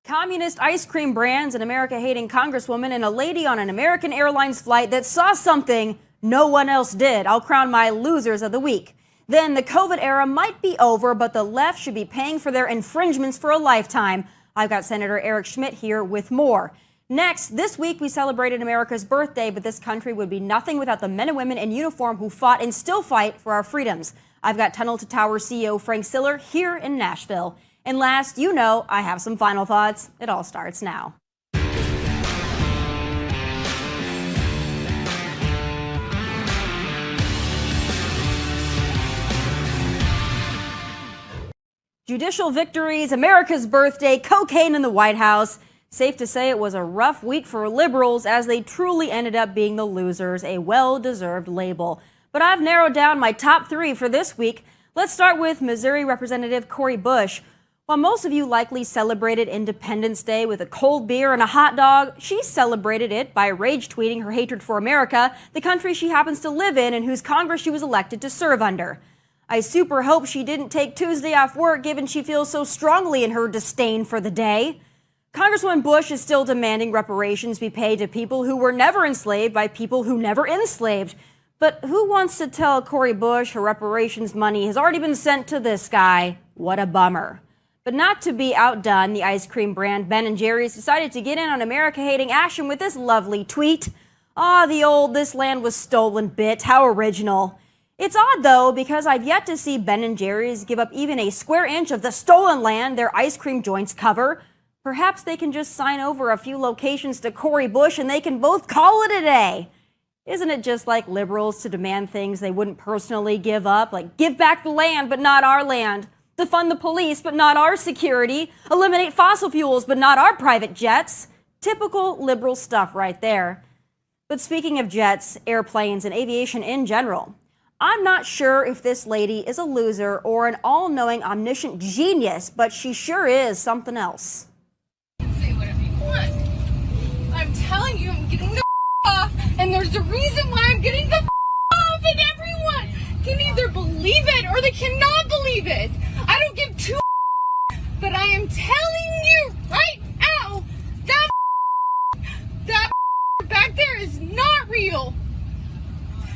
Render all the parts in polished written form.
Communist ice cream brands, an America-hating congresswoman, and a lady on an American Airlines flight that saw something no one else did. I'll crown my losers of the week. Then the COVID era might be over, but the left should be paying for their infringements for a lifetime. I've got Senator Eric Schmitt here with more. Next, this week we celebrated America's birthday, but this country would be nothing without the men and women in uniform who fought and still fight for our freedoms. I've got Tunnel to Tower CEO Frank Siller here in Nashville. And last, you know, I have some final thoughts. It all starts now. Judicial victories, America's birthday, cocaine in the White House. Safe to say it was a rough week for liberals as they truly ended up being the losers, a well-deserved label. But I've narrowed down my top three for this week. Let's start with Missouri Representative Cori Bush. While most of you likely celebrated Independence Day with a cold beer and a hot dog, she celebrated it by rage tweeting her hatred for America, the country she happens to live in and whose Congress she was elected to serve under. I super hope she didn't take Tuesday off work given she feels so strongly in her disdain for the day. Congresswoman Bush is still demanding reparations be paid to people who were never enslaved by people who never enslaved. But who wants to tell Cori Bush her reparations money has already been sent to this guy? What a bummer. But not to be outdone, the ice cream brand Ben & Jerry's decided to get in on America-hating action with this lovely tweet. The old "this land was stolen" bit. How original. It's odd, though, because I've yet to see Ben & Jerry's give up even a square inch of the stolen land their ice cream joints cover. Perhaps they can just sign over a few locations to Cori Bush and they can both call it a day. Isn't it just like liberals to demand things they wouldn't personally give up? Like give back the land, but not our land. Defund the police, but not our security. Eliminate fossil fuels, but not our private jets. Typical liberal stuff right there. But speaking of jets, airplanes, and aviation in general, I'm not sure if this lady is a loser or an all-knowing, omniscient genius, but she sure is something else. Say whatever you want. I'm telling you, I'm getting the off, and there's a reason why I'm getting the off, and everyone can either believe it or they cannot believe it. I don't give two but I am telling you right now that back there is not real.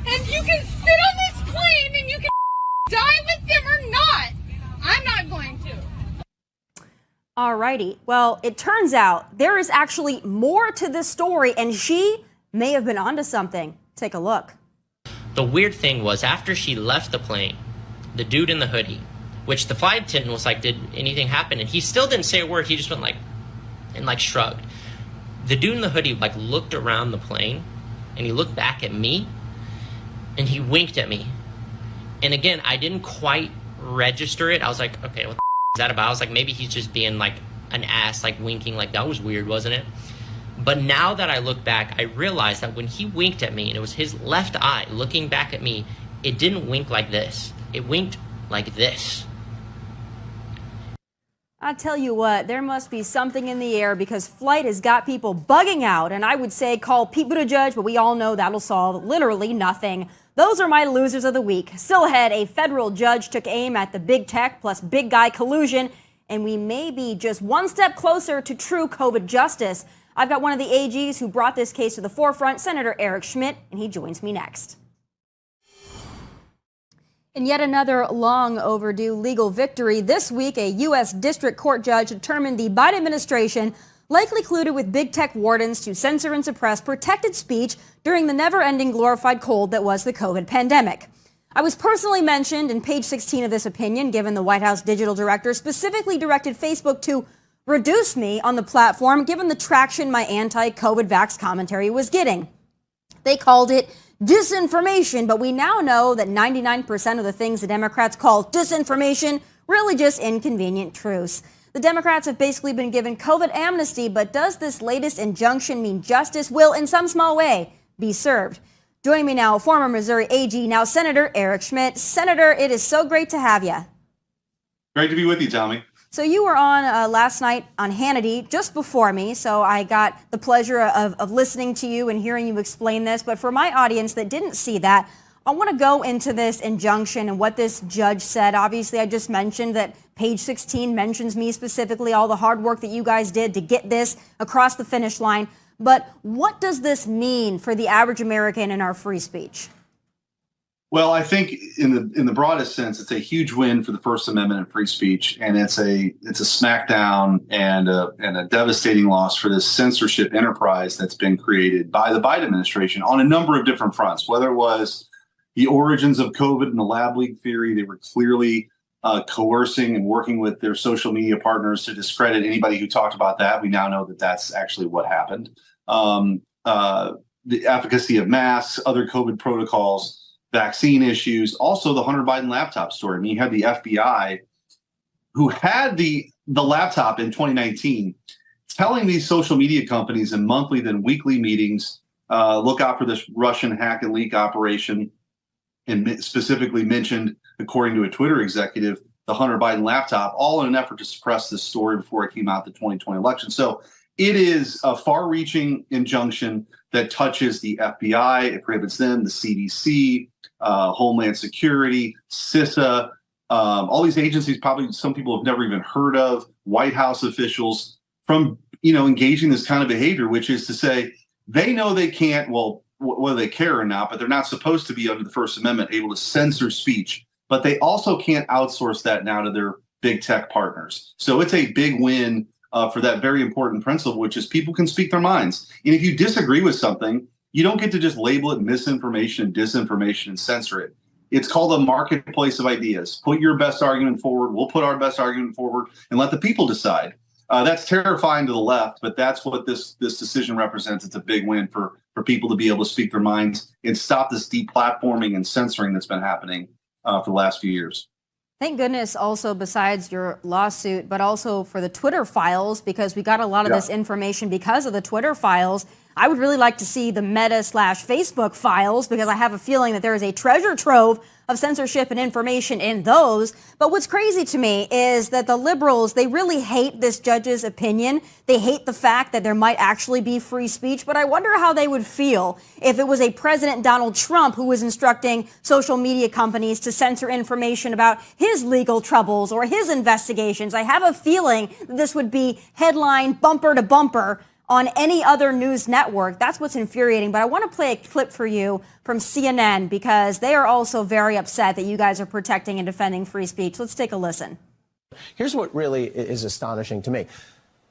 And you can sit on this plane and you can die with them or not. I'm not going to. Alrighty. Well, it turns out there is actually more to this story, and she may have been onto something. Take a look. The weird thing was after she left the plane, the dude in the hoodie, which the flight attendant was like, did anything happen? And he still didn't say a word. He just went like shrugged. The dude in the hoodie like looked around the plane and he looked back at me and he winked at me. And again, I didn't quite register it. I was like, okay, what the is that about? I was like, maybe he's just being like an ass, like winking. Like that was weird, wasn't it? But now that I look back, I realized that when he winked at me and it was his left eye looking back at me, it didn't wink like this. It winked like this. I tell you what, there must be something in the air because flight has got people bugging out. And I would say call Pete Buttigieg, but we all know that'll solve literally nothing. Those are my losers of the week. Still ahead, a federal judge took aim at the big tech plus big guy collusion, and we may be just one step closer to true COVID justice. I've got one of the AGs who brought this case to the forefront, Senator Eric Schmitt, and he joins me next. In yet another long overdue legal victory, this week a U.S. District Court judge determined the Biden administration likely colluded with big tech wardens to censor and suppress protected speech during the never-ending glorified cold that was the COVID pandemic. I was personally mentioned in page 16 of this opinion, given the White House digital director specifically directed Facebook to reduce me on the platform, given the traction my anti-COVID vax commentary was getting. They called it disinformation, but we now know that 99% of the things the Democrats call disinformation really just inconvenient truths. The Democrats have basically been given COVID amnesty, but does this latest injunction mean justice will, in some small way, be served? Joining me now, former Missouri AG, now Senator Eric Schmitt. Senator, it is so great to have you. Great to be with you, Tomi. So you were on last night on Hannity just before me, so I got the pleasure of listening to you and hearing you explain this. But for my audience that didn't see that, I want to go into this injunction and what this judge said. Obviously, I just mentioned that page 16 mentions me specifically, all the hard work that you guys did to get this across the finish line. But what does this mean for the average American and our free speech? Well, I think in the broadest sense, it's a huge win for the First Amendment and free speech, and it's a smackdown and a devastating loss for this censorship enterprise that's been created by the Biden administration on a number of different fronts. Whether it was the origins of COVID and the lab leak theory, they were clearly coercing and working with their social media partners to discredit anybody who talked about that. We now know that that's actually what happened. The efficacy of masks, other COVID protocols, vaccine issues, also the Hunter Biden laptop story. I mean, you had the FBI who had the laptop in 2019 telling these social media companies in monthly then weekly meetings, look out for this Russian hack and leak operation, and specifically mentioned, according to a Twitter executive, the Hunter Biden laptop, all in an effort to suppress this story before it came out the 2020 election. So it is a far-reaching injunction that touches the FBI. It prohibits them, the CDC, Homeland Security, CISA, all these agencies probably some people have never even heard of, White House officials, from engaging this kind of behavior, which is to say they know they can't, well, whether they care or not, but they're not supposed to be under the First Amendment able to censor speech. But they also can't outsource that now to their big tech partners. So it's a big win for that very important principle, which is people can speak their minds. And if you disagree with something, you don't get to just label it misinformation and disinformation and censor it. It's called a marketplace of ideas. Put your best argument forward. We'll put our best argument forward and let the people decide. That's terrifying to the left, but that's what this decision represents. It's a big win for people to be able to speak their minds and stop this deplatforming and censoring that's been happening for the last few years. Thank goodness also, besides your lawsuit, but also for the Twitter files, because we got a lot of this information because of the Twitter files. I would really like to see the Meta/Facebook files, because I have a feeling that there is a treasure trove of censorship and information in those. But what's crazy to me is that the liberals, they really hate this judge's opinion. They hate the fact that there might actually be free speech. But I wonder how they would feel if it was a President Donald Trump who was instructing social media companies to censor information about his legal troubles or his investigations. I have a feeling that this would be headline bumper to bumper on any other news network. That's what's infuriating. But I want to play a clip for you from CNN, because they are also very upset that you guys are protecting and defending free speech. Let's take a listen. Here's what really is astonishing to me.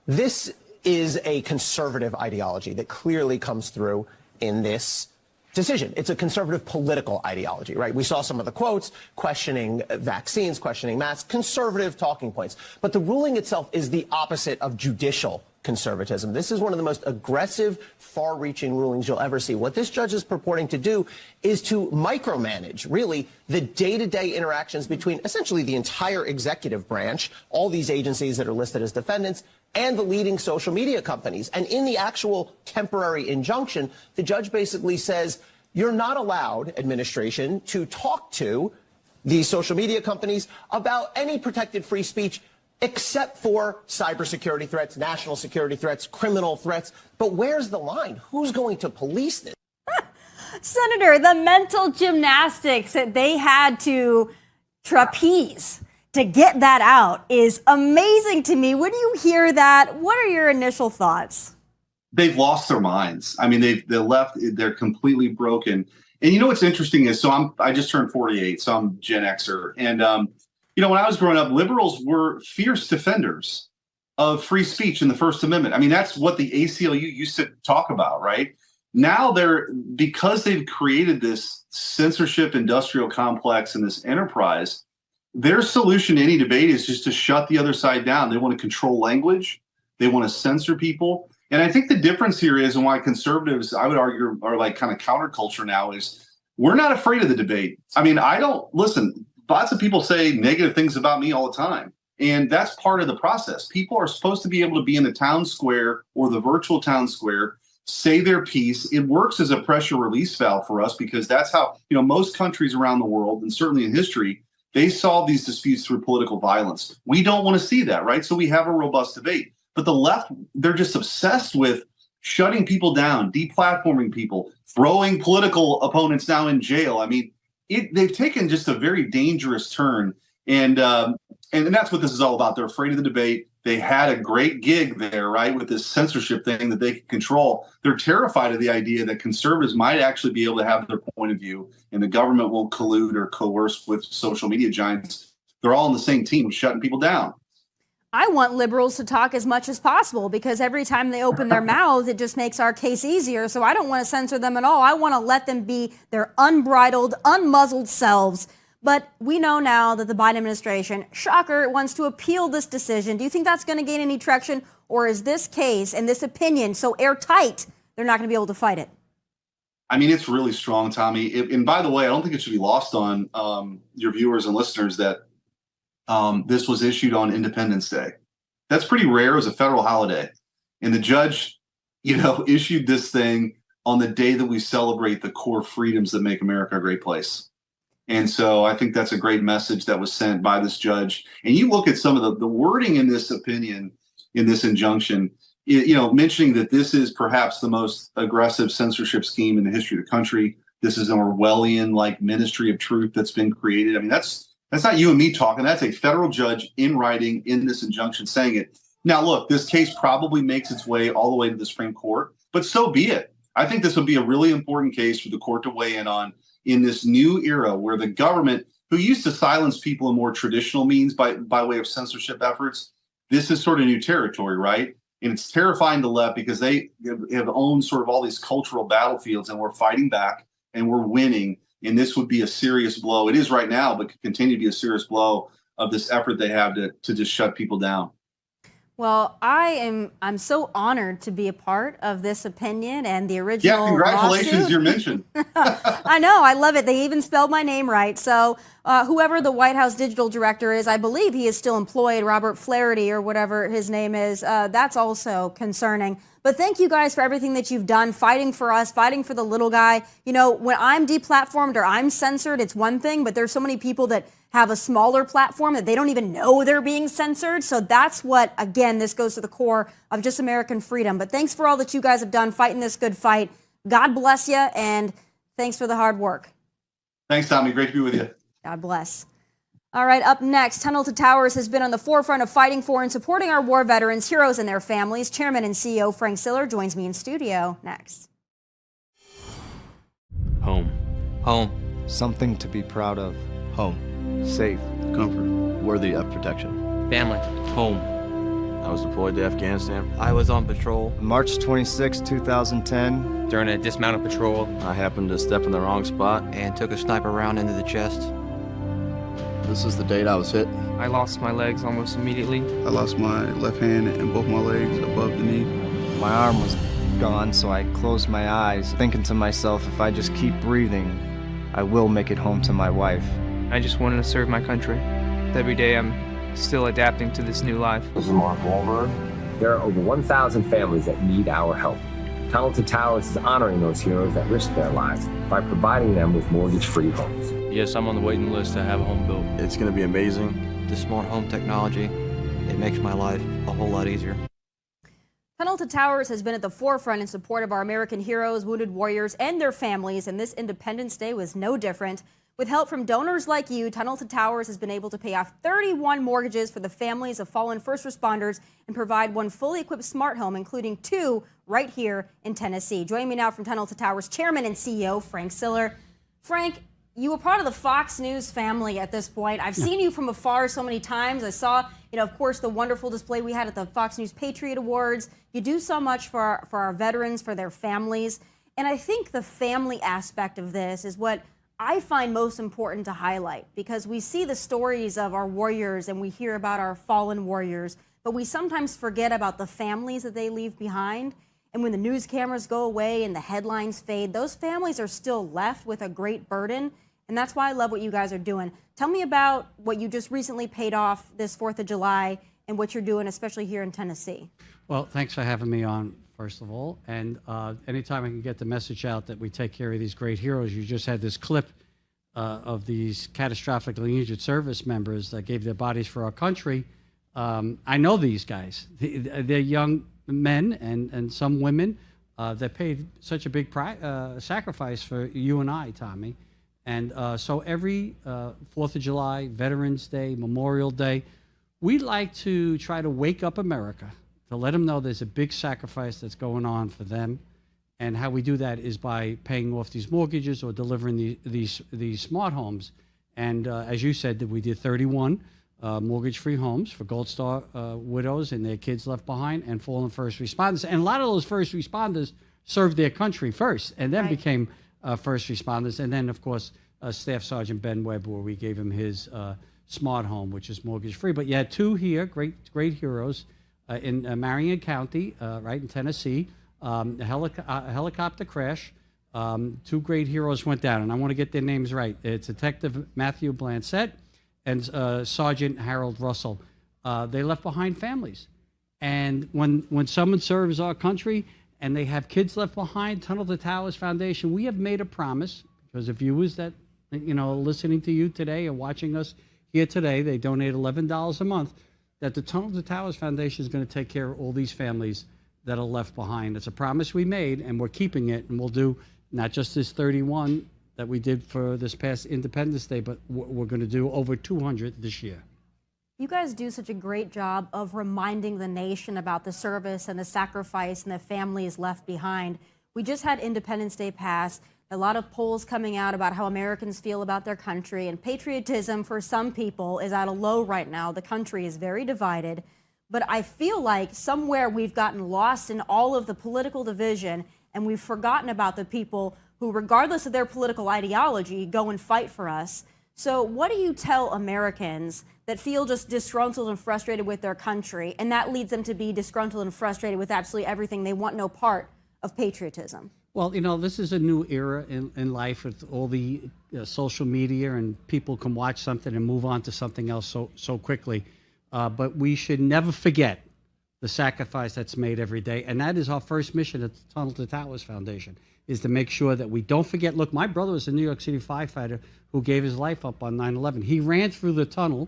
This is a conservative ideology that clearly comes through in this decision. It's a conservative political ideology, right? We saw some of the quotes questioning vaccines, questioning masks, conservative talking points. But the ruling itself is the opposite of judicial conservatism. This is one of the most aggressive, far-reaching rulings you'll ever see. What this judge is purporting to do is to micromanage, really, the day-to-day interactions between essentially the entire executive branch, all these agencies that are listed as defendants, and the leading social media companies. And in the actual temporary injunction, the judge basically says, you're not allowed, administration, to talk to these social media companies about any protected free speech except for cybersecurity threats, national security threats, criminal threats. But where's the line? Who's going to police this? Senator, the mental gymnastics that they had to trapeze to get that out is amazing to me. When you hear that, what are your initial thoughts? They've lost their minds. I mean, they're completely broken. And you know what's interesting is, I just turned 48, so I'm Gen Xer. And, when I was growing up, liberals were fierce defenders of free speech and the First Amendment. I mean, that's what the ACLU used to talk about, right? Now because they've created this censorship industrial complex and this enterprise, their solution to any debate is just to shut the other side down. They want to control language. They want to censor people. And I think the difference here is, and why conservatives, I would argue, are like kind of counterculture now, is we're not afraid of the debate. I mean, lots of people say negative things about me all the time. And that's part of the process. People are supposed to be able to be in the town square or the virtual town square, say their piece. It works as a pressure release valve for us, because that's how, most countries around the world, and certainly in history, they solve these disputes through political violence. We don't want to see that, right? So we have a robust debate. But the left, they're just obsessed with shutting people down, deplatforming people, throwing political opponents now in jail. I mean, they've taken just a very dangerous turn, and that's what this is all about. They're afraid of the debate. They had a great gig there, right, with this censorship thing that they can control. They're terrified of the idea that conservatives might actually be able to have their point of view, and the government won't collude or coerce with social media giants. They're all on the same team, shutting people down. I want liberals to talk as much as possible because every time they open their mouths, it just makes our case easier. So I don't want to censor them at all. I want to let them be their unbridled, unmuzzled selves. But we know now that the Biden administration, shocker, wants to appeal this decision. Do you think that's going to gain any traction? Or is this case and this opinion so airtight, they're not going to be able to fight it? I mean, it's really strong, Tommy. And by the way, I don't think it should be lost on your viewers and listeners that this was issued on Independence Day. That's pretty rare as a federal holiday. And the judge, issued this thing on the day that we celebrate the core freedoms that make America a great place. And so I think that's a great message that was sent by this judge. And you look at some of the wording in this opinion, in this injunction, mentioning that this is perhaps the most aggressive censorship scheme in the history of the country. This is an Orwellian-like ministry of truth that's been created. I mean, that's not you and me talking. That's a federal judge in writing in this injunction saying it. Now, look, this case probably makes its way all the way to the Supreme Court, but so be it. I think this would be a really important case for the court to weigh in on in this new era where the government, who used to silence people in more traditional means by way of censorship efforts, this is sort of new territory, right? And it's terrifying to the left because they have owned sort of all these cultural battlefields, and we're fighting back and we're winning. And this would be a serious blow. It is right now, but could continue to be a serious blow of this effort they have to just shut people down. Well, I'm so honored to be a part of this opinion and the original. Yeah, congratulations, lawsuit. you're mentioned. I know, I love it. They even spelled my name right. So whoever the White House digital director is, I believe he is still employed, Robert Flaherty or whatever his name is. That's also concerning. But thank you guys for everything that you've done, fighting for us, fighting for the little guy. When I'm deplatformed or I'm censored, it's one thing, but there's so many people that have a smaller platform that they don't even know they're being censored. So that's what, again, this goes to the core of just American freedom. But thanks for all that you guys have done fighting this good fight. God bless you, and thanks for the hard work. Thanks, Tommy. Great to be with you. God bless. All right, up next, Tunnel to Towers has been on the forefront of fighting for and supporting our war veterans, heroes, and their families. Chairman and CEO Frank Siller joins me in studio next. Home. Home. Something to be proud of. Home. Safe. Comfort. Worthy of protection. Family. Home. I was deployed to Afghanistan. I was on patrol. March 26, 2010. During a dismounted patrol. I happened to step in the wrong spot. And took a sniper round into the chest. This is the date I was hit. I lost my legs almost immediately. I lost my left hand and both my legs above the knee. My arm was gone, so I closed my eyes, thinking to myself, if I just keep breathing, I will make it home to my wife. I just wanted to serve my country. Every day I'm still adapting to this new life. This is Mark Wahlberg. There are over 1,000 families that need our help. Tunnel to Towers is honoring those heroes that risked their lives by providing them with mortgage-free homes. Yes, I'm on the waiting list to have a home built. It's going to be amazing. The smart home technology, it makes my life a whole lot easier. Tunnel to Towers has been at the forefront in support of our American heroes, wounded warriors, and their families, and this Independence Day was no different. With help from donors like you, Tunnel to Towers has been able to pay off 31 mortgages for the families of fallen first responders and provide one fully equipped smart home, including 2 right here in Tennessee. Joining me now from Tunnel to Towers, Chairman and CEO Frank Siller. Frank, you were part of the Fox News family at this point. I've seen you from afar so many times. I saw, of course, the wonderful display we had at the Fox News Patriot Awards. You do so much for our veterans, for their families. And I think the family aspect of this is what I find most important to highlight, because we see the stories of our warriors and we hear about our fallen warriors, but we sometimes forget about the families that they leave behind. And when the news cameras go away and the headlines fade, those families are still left with a great burden. And that's why I love what you guys are doing. Tell me about what you just recently paid off this 4th of July and what you're doing, especially here in Tennessee. Well, thanks for having me on, first of all. And anytime I can get the message out that we take care of these great heroes. You just had this clip of these catastrophically injured service members that gave their bodies for our country. I know these guys. They're young men and some women that paid such a big sacrifice for you and I, Tommy. And so every 4th of July, Veterans Day, Memorial Day, we like to try to wake up America to let them know there's a big sacrifice that's going on for them. And how we do that is by paying off these mortgages or delivering these smart homes. And as you said, that we did 31 mortgage-free homes for Gold Star widows and their kids left behind and fallen first responders. And a lot of those first responders served their country first and then became first responders. And then, of course, Staff Sergeant Ben Webb, where we gave him his smart home, which is mortgage-free. But you had two here, great heroes in Marion County, right in Tennessee. A helicopter crash. Two great heroes went down, and I want to get their names right. It's Detective Matthew Blancett and Sergeant Harold Russell. They left behind families. And when someone serves our country and they have kids left behind, Tunnel to Towers Foundation, we have made a promise, because the viewers that, listening to you today or watching us here today, they donate $11 a month, that the Tunnel to Towers Foundation is going to take care of all these families that are left behind. It's a promise we made, and we're keeping it, and we'll do not just this 31 that we did for this past Independence Day, but we're going to do over 200 this year. You guys do such a great job of reminding the nation about the service and the sacrifice and the families left behind. We just had Independence Day pass. A lot of polls coming out about how Americans feel about their country, and patriotism for some people is at a low right now. The country is very divided. But I feel like somewhere we've gotten lost in all of the political division, and we've forgotten about the people who, regardless of their political ideology, go and fight for us. So what do you tell Americans that feel just disgruntled and frustrated with their country, and that leads them to be disgruntled and frustrated with absolutely everything? They want no part of patriotism. Well, this is a new era in life with all the social media, and people can watch something and move on to something else so quickly. But we should never forget the sacrifice that's made every day. And that is our first mission at the Tunnel to Towers Foundation, is to make sure that we don't forget. Look, my brother was a New York City firefighter who gave his life up on 9/11. He ran through the tunnel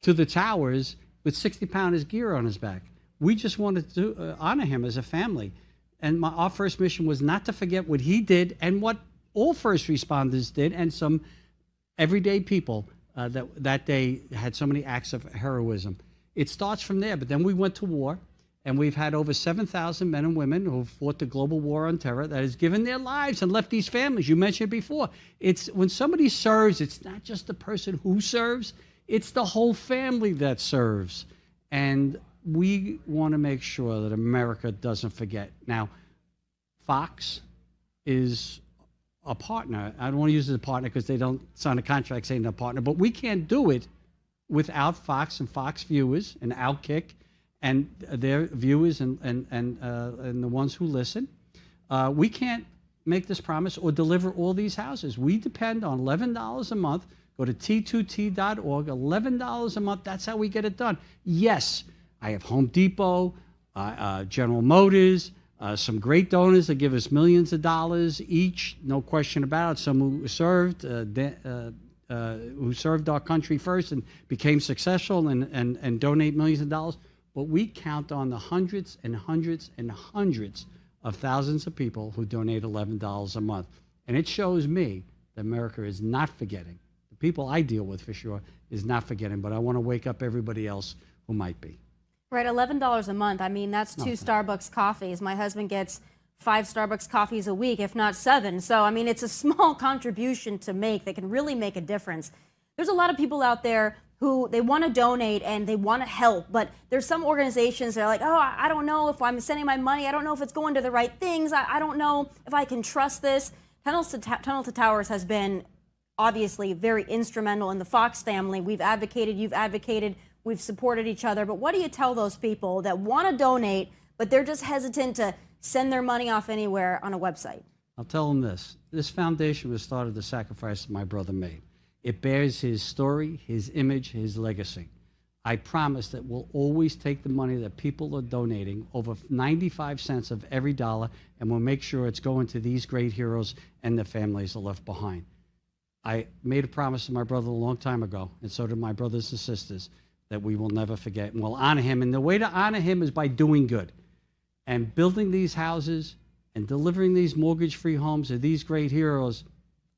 to the towers with 60-pound gear on his back. We just wanted to honor him as a family. And our first mission was not to forget what he did and what all first responders did, and some everyday people that day had so many acts of heroism. It starts from there, but then we went to war, and we've had over 7,000 men and women who fought the global war on terror that has given their lives and left these families. You mentioned before, it's when somebody serves, it's not just the person who serves, it's the whole family that serves. And we want to make sure that America doesn't forget. Now, Fox is a partner. I don't want to use it as a partner because they don't sign a contract saying they're a partner, but we can't do it without Fox and Fox viewers and OutKick and their viewers and the ones who listen. We can't make this promise or deliver all these houses. We depend on $11 a month. Go to T2T.org, $11 a month. That's how we get it done. Yes, I have Home Depot, General Motors, some great donors that give us millions of dollars each, no question about it. Some who served our country first and became successful and donate millions of dollars. But we count on the hundreds and hundreds and hundreds of thousands of people who donate $11 a month. And it shows me that America is not forgetting. The people I deal with, for sure, is not forgetting. But I want to wake up everybody else who might be. Right, $11 a month. I mean, that's 2 Starbucks coffees. My husband gets 5 Starbucks coffees a week, if not 7. So, I mean, it's a small contribution to make that can really make a difference. There's a lot of people out there who they want to donate and they want to help, but there's some organizations that are like, oh, I don't know if I'm sending my money. I don't know if it's going to the right things. I don't know if I can trust this. Tunnel to Towers has been obviously very instrumental in the Fox family. We've advocated, you've advocated, we've supported each other. But what do you tell those people that want to donate, but they're just hesitant to send their money off anywhere on a website? I'll tell them this. This foundation was started the sacrifice that my brother made. It bears his story, his image, his legacy. I promise that we'll always take the money that people are donating, over 95 cents of every dollar, and we'll make sure it's going to these great heroes and the families that are left behind. I made a promise to my brother a long time ago, and so did my brothers and sisters, that we will never forget, and we'll honor him. And the way to honor him is by doing good. And building these houses and delivering these mortgage-free homes to these great heroes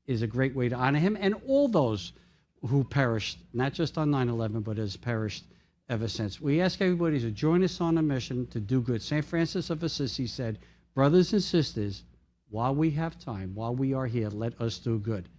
is a great way to honor him and all those who perished, not just on 9/11, but has perished ever since. We ask everybody to join us on a mission to do good. St. Francis of Assisi said, brothers and sisters, while we have time, while we are here, let us do good.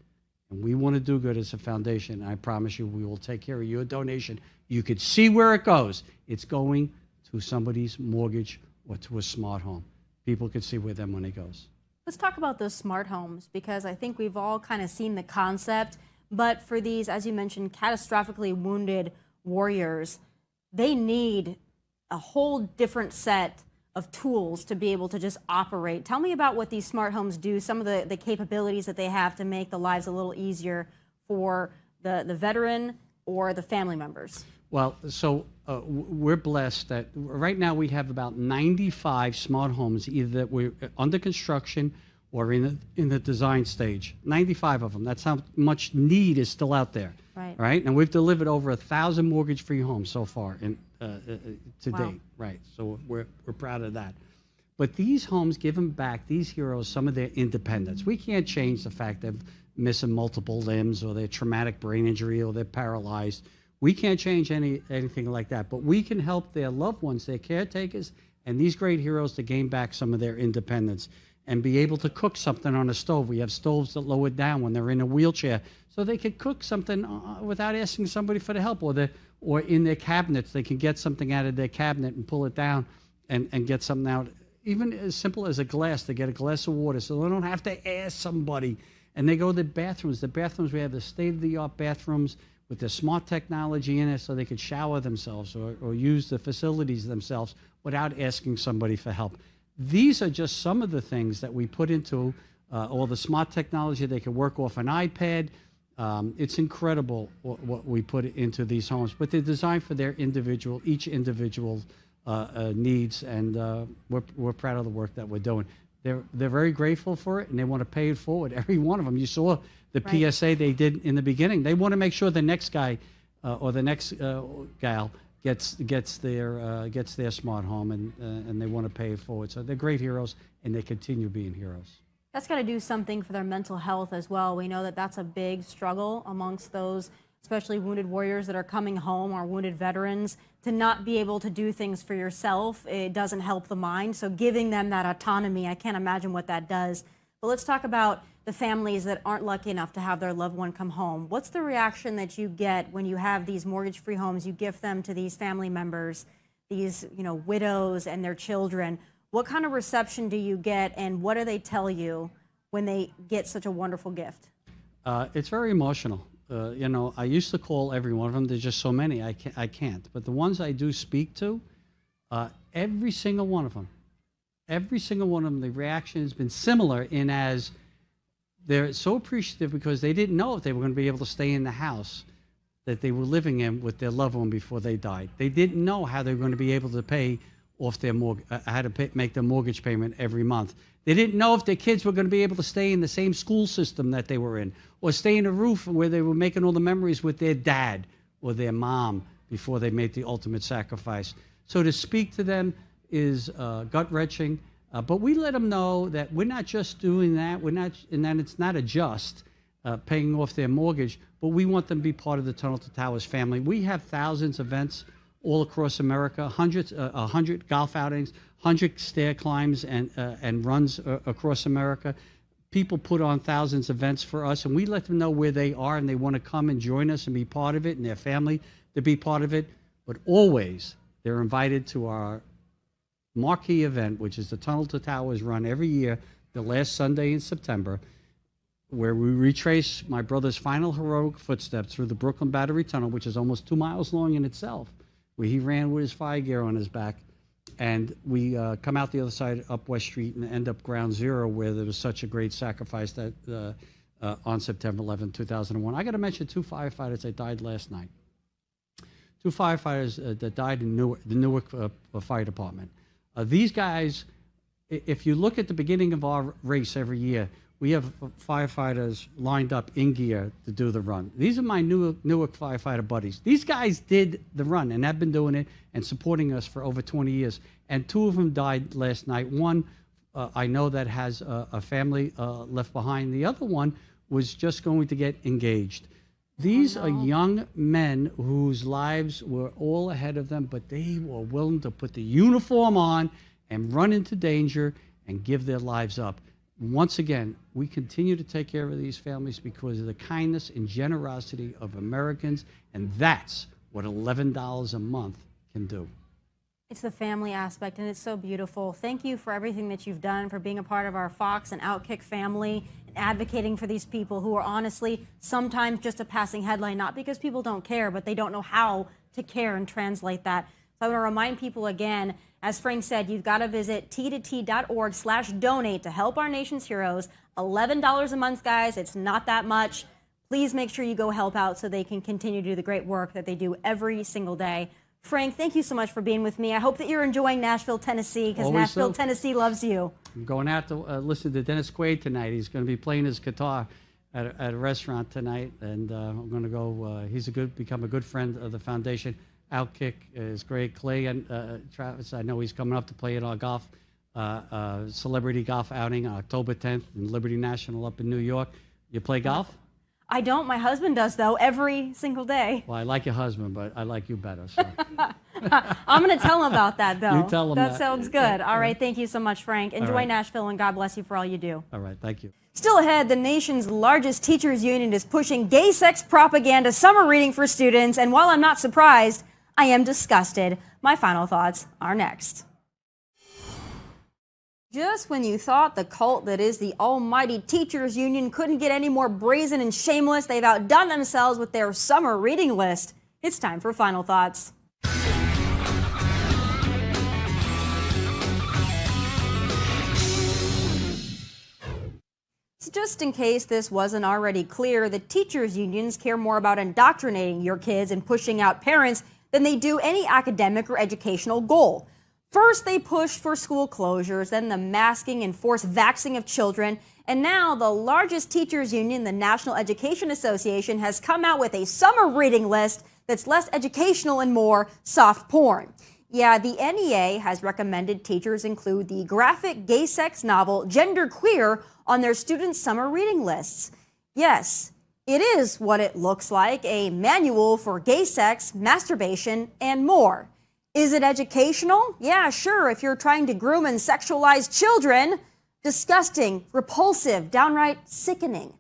And we want to do good as a foundation. I promise you, we will take care of your donation. You could see where it goes. It's going to somebody's mortgage or to a smart home. People could see where their money goes. Let's talk about those smart homes, because I think we've all kind of seen the concept, but for these, as you mentioned, catastrophically wounded warriors, they need a whole different set of tools to be able to just operate. Tell me about what these smart homes do, some of the capabilities that they have to make the lives a little easier for the veteran or the family members. Well, so we're blessed that right now we have about 95 smart homes either that we're under construction or in the design stage. 95 of them. That's how much need is still out there. Right. Right? And we've delivered over 1,000 mortgage-free homes so far to Wow. date. Right. So we're proud of that. But these homes give them back, these heroes, some of their independence. We can't change the fact they're missing multiple limbs or they're traumatic brain injury or they're paralyzed. We can't change anything like that. But we can help their loved ones, their caretakers, and these great heroes to gain back some of their independence and be able to cook something on a stove. We have stoves that lower down when they're in a wheelchair, so they could cook something without asking somebody for the help, or in their cabinets, they can get something out of their cabinet and pull it down and get something out. Even as simple as a glass, they get a glass of water, so they don't have to ask somebody. And they go to the bathrooms. The bathrooms, we have the state-of-the-art bathrooms with the smart technology in it, so they could shower themselves or use the facilities themselves without asking somebody for help. These are just some of the things that we put into all the smart technology. They can work off an iPad. It's incredible what we put into these homes, but they're designed for their each individual needs, and we're proud of the work that we're doing. They're very grateful for it, and they want to pay it forward. Every one of them. You saw the Right. PSA they did in the beginning. They want to make sure the next guy or the next gal gets their smart home, and they want to pay it forward. So they're great heroes, and they continue being heroes. That's got to do something for their mental health as well. We know that that's a big struggle amongst those, especially wounded warriors that are coming home or wounded veterans, to not be able to do things for yourself. It doesn't help the mind. So giving them that autonomy, I can't imagine what that does. But let's talk about the families that aren't lucky enough to have their loved one come home. What's the reaction that you get when you have these mortgage-free homes, you gift them to these family members, these widows and their children? What kind of reception do you get, and what do they tell you when they get such a wonderful gift? It's very emotional. I used to call every one of them. There's just so many. I can't. But the ones I do speak to, every single one of them, the reaction has been similar in as they're so appreciative because they didn't know if they were going to be able to stay in the house that they were living in with their loved one before they died. They didn't know how they were going to be able to pay off their make their mortgage payment every month. They didn't know if their kids were going to be able to stay in the same school system that they were in, or stay in a roof where they were making all the memories with their dad or their mom before they made the ultimate sacrifice. So to speak to them is gut-wrenching, but we let them know that we're not just doing that. And that it's not just paying off their mortgage, but we want them to be part of the Tunnel to Towers family. We have thousands of events all across America, 100 golf outings, 100 stair climbs and runs across America. People put on thousands of events for us, and we let them know where they are, and they want to come and join us and be part of it, and their family to be part of it. But always, they're invited to our marquee event, which is the Tunnel to Towers run every year, the last Sunday in September, where we retrace my brother's final heroic footsteps through the Brooklyn Battery Tunnel, which is almost 2 miles long in itself, where he ran with his fire gear on his back. And we come out the other side up West Street and end up ground zero, where there was such a great sacrifice that on September 11, 2001. I got to mention 2 firefighters that died last night. 2 firefighters that died in the Newark Fire Department. These guys, if you look at the beginning of our race every year, we have firefighters lined up in gear to do the run. These are my Newark firefighter buddies. These guys did the run and have been doing it and supporting us for over 20 years. And 2 of them died last night. One, I know that has a family left behind. The other one was just going to get engaged. These are young men whose lives were all ahead of them, but they were willing to put the uniform on and run into danger and give their lives up. Once again, we continue to take care of these families because of the kindness and generosity of Americans, and that's what $11 a month can do. It's the family aspect, and it's so beautiful. Thank you for everything that you've done, for being a part of our Fox and OutKick family, and advocating for these people who are honestly sometimes just a passing headline, not because people don't care, but they don't know how to care and translate that. So I want to remind people again, as Frank said, you've got to visit t2t.org/donate to help our nation's heroes. $11 a month, guys. It's not that much. Please make sure you go help out so they can continue to do the great work that they do every single day. Frank, thank you so much for being with me. I hope that you're enjoying Nashville, Tennessee, because Nashville, Tennessee loves you. I'm going out to listen to Dennis Quaid tonight. He's going to be playing his guitar at a restaurant tonight, and I'm going to go. He's become a good friend of the foundation. OutKick is great. Clay and Travis, I know he's coming up to play at our golf celebrity golf outing on October 10th in Liberty National up in New York. You play golf? I don't. My husband does, though, every single day. Well, I like your husband, but I like you better. So. I'm going to tell him about that, though. You tell him that. That sounds good. All right. Thank you so much, Frank. Enjoy Nashville, and God bless you for all you do. All right. Thank you. Still ahead, the nation's largest teachers union is pushing gay sex propaganda summer reading for students. And while I'm not surprised, I am disgusted. My final thoughts are next. Just when you thought the cult that is the almighty teachers union couldn't get any more brazen and shameless, they've outdone themselves with their summer reading list. It's time for final thoughts. So just in case this wasn't already clear, the teachers unions care more about indoctrinating your kids and pushing out parents than they do any academic or educational goal. First, they pushed for school closures, then the masking and forced vaxxing of children, and now the largest teachers union, the National Education Association, has come out with a summer reading list that's less educational and more soft porn. Yeah, the NEA has recommended teachers include the graphic gay sex novel Gender Queer on their students' summer reading lists. Yes, it is what it looks like, a manual for gay sex, masturbation, and more. Is it educational? Yeah, sure, if you're trying to groom and sexualize children. Disgusting, repulsive, downright sickening.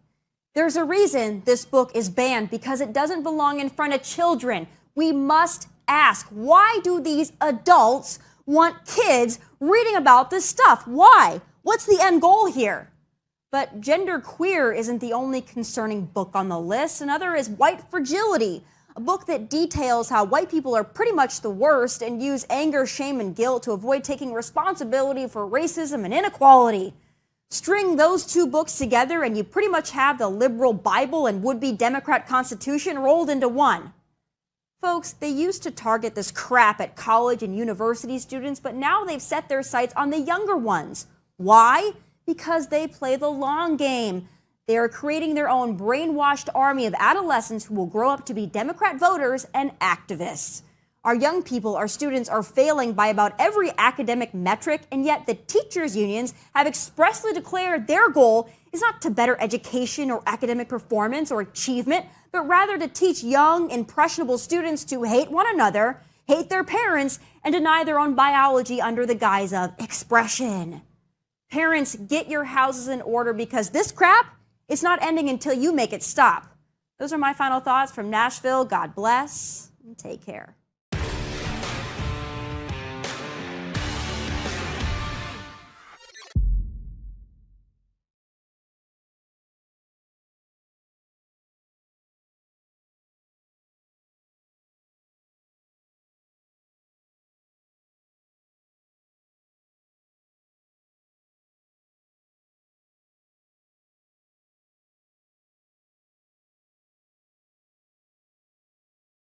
There's a reason this book is banned, because it doesn't belong in front of children. We must ask, why do these adults want kids reading about this stuff? Why? What's the end goal here? But Gender Queer isn't the only concerning book on the list. Another is White Fragility, a book that details how white people are pretty much the worst and use anger, shame, and guilt to avoid taking responsibility for racism and inequality. String those two books together and you pretty much have the liberal Bible and would-be Democrat Constitution rolled into one. Folks, they used to target this crap at college and university students, but now they've set their sights on the younger ones. Why? Because they play the long game. They are creating their own brainwashed army of adolescents who will grow up to be Democrat voters and activists. Our young people, our students, are failing by about every academic metric, and yet the teachers' unions have expressly declared their goal is not to better education or academic performance or achievement, but rather to teach young, impressionable students to hate one another, hate their parents, and deny their own biology under the guise of expression. Parents, get your houses in order, because this crap, it's not ending until you make it stop. Those are my final thoughts from Nashville. God bless and take care.